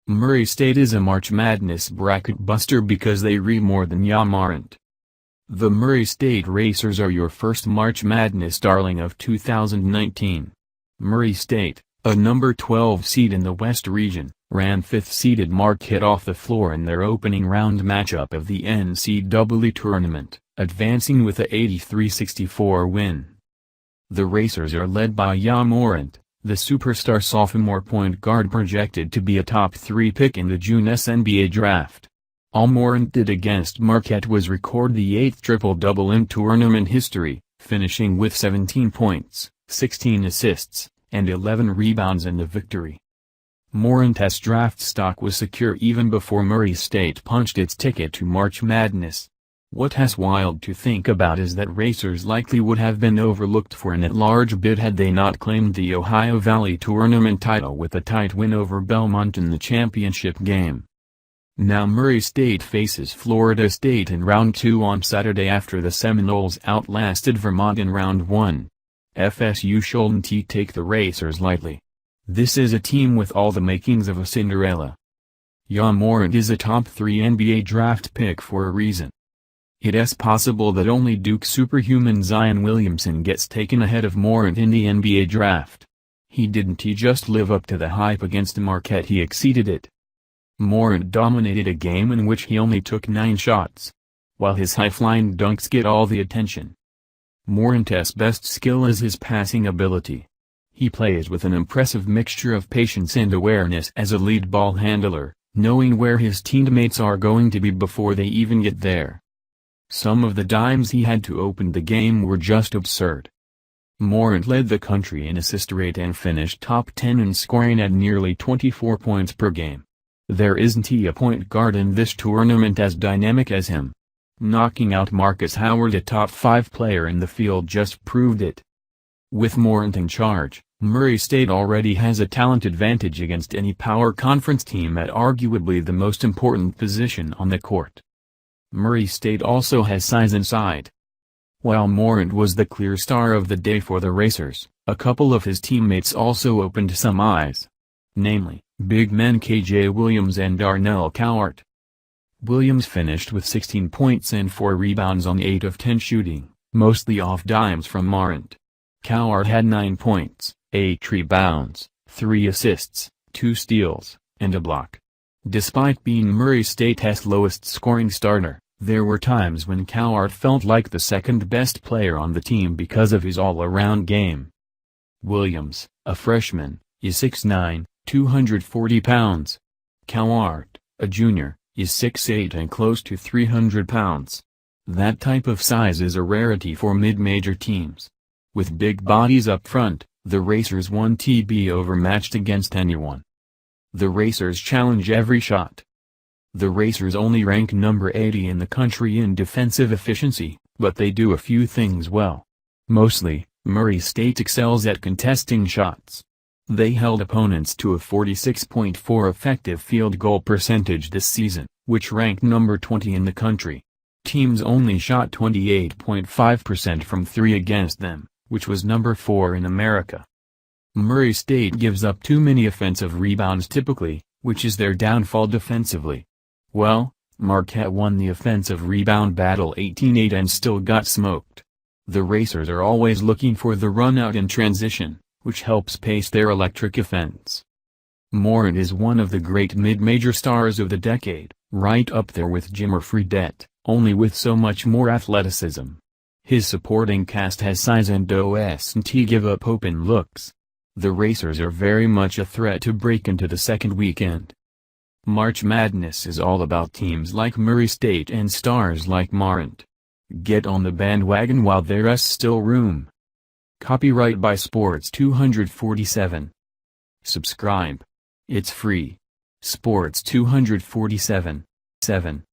Murray State is a March Madness bracket buster because they more than Ja Morant. The Murray State Racers are your first March Madness darling of 2019. Murray State, a number 12 seed in the West region, ran 5th-seeded Marquette off the floor in their opening round matchup of the NCAA tournament, advancing with a 83-64 win. The Racers are led by Ja Morant, the superstar sophomore point guard projected to be a top 3 pick in the June NBA draft. All Morant did against Marquette was record the 8th triple-double in tournament history, finishing with 17 points, 16 assists, and 11 rebounds in the victory. Morant's draft stock was secure even before Murray State punched its ticket to March Madness. What's wild to think about is that Racers likely would have been overlooked for an at-large bid had they not claimed the Ohio Valley Tournament title with a tight win over Belmont in the championship game. Now Murray State faces Florida State in Round 2 on Saturday after the Seminoles outlasted Vermont in Round 1. FSU shouldn't take the Racers lightly. This is a team with all the makings of a Cinderella. Ja Morant is a top 3 NBA draft pick for a reason. It's possible that only Duke superhuman Zion Williamson gets taken ahead of Morant in the NBA draft. He didn't just live up to the hype against Marquette, he exceeded it. Morant dominated a game in which he only took 9 shots, while his high-flying dunks get all the attention. Morant's best skill is his passing ability. He plays with an impressive mixture of patience and awareness as a lead ball handler, knowing where his teammates are going to be before they even get there. Some of the dimes he had to open the game were just absurd. Morant led the country in assist rate and finished top 10 in scoring at nearly 24 points per game. There isn't a point guard in this tournament as dynamic as him. Knocking out Marcus Howard, a top 5 player in the field, just proved it. With Morant in charge, Murray State already has a talent advantage against any power conference team at arguably the most important position on the court. Murray State also has size inside. While Morant was the clear star of the day for the Racers, a couple of his teammates also opened some eyes. Namely, big men KJ Williams and Darnell Cowart. Williams finished with 16 points and 4 rebounds on 8 of 10 shooting, mostly off dimes from Morant. Cowart had 9 points, 8 rebounds, 3 assists, 2 steals, and a block. Despite being Murray State's lowest scoring starter, there were times when Cowart felt like the second-best player on the team because of his all-around game. Williams, a freshman, is 6'9", 240 pounds. Cowart, a junior, is 6'8" and close to 300 pounds. That type of size is a rarity for mid-major teams. With big bodies up front, the Racers won't be overmatched against anyone. The Racers challenge every shot. The Racers only rank number 80 in the country in defensive efficiency, but they do a few things well. Mostly, Murray State excels at contesting shots. They held opponents to a 46.4 effective field goal percentage this season, which ranked number 20 in the country. Teams only shot 28.5% from 3 against them, which was number 4 in America. Murray State gives up too many offensive rebounds typically, which is their downfall defensively. Well, Marquette won the offensive rebound battle 18-8 and still got smoked. The Racers are always looking for the run-out in transition, which helps pace their electric offense. Morant is one of the great mid-major stars of the decade, right up there with Jimmer Fredette, only with so much more athleticism. His supporting cast has size and doesn't give up open looks. The Racers are very much a threat to break into the second weekend. March Madness is all about teams like Murray State and stars like Morant. Get on the bandwagon while there's still room. Copyright by Sports 247. Subscribe. It's free. Sports 247. 7.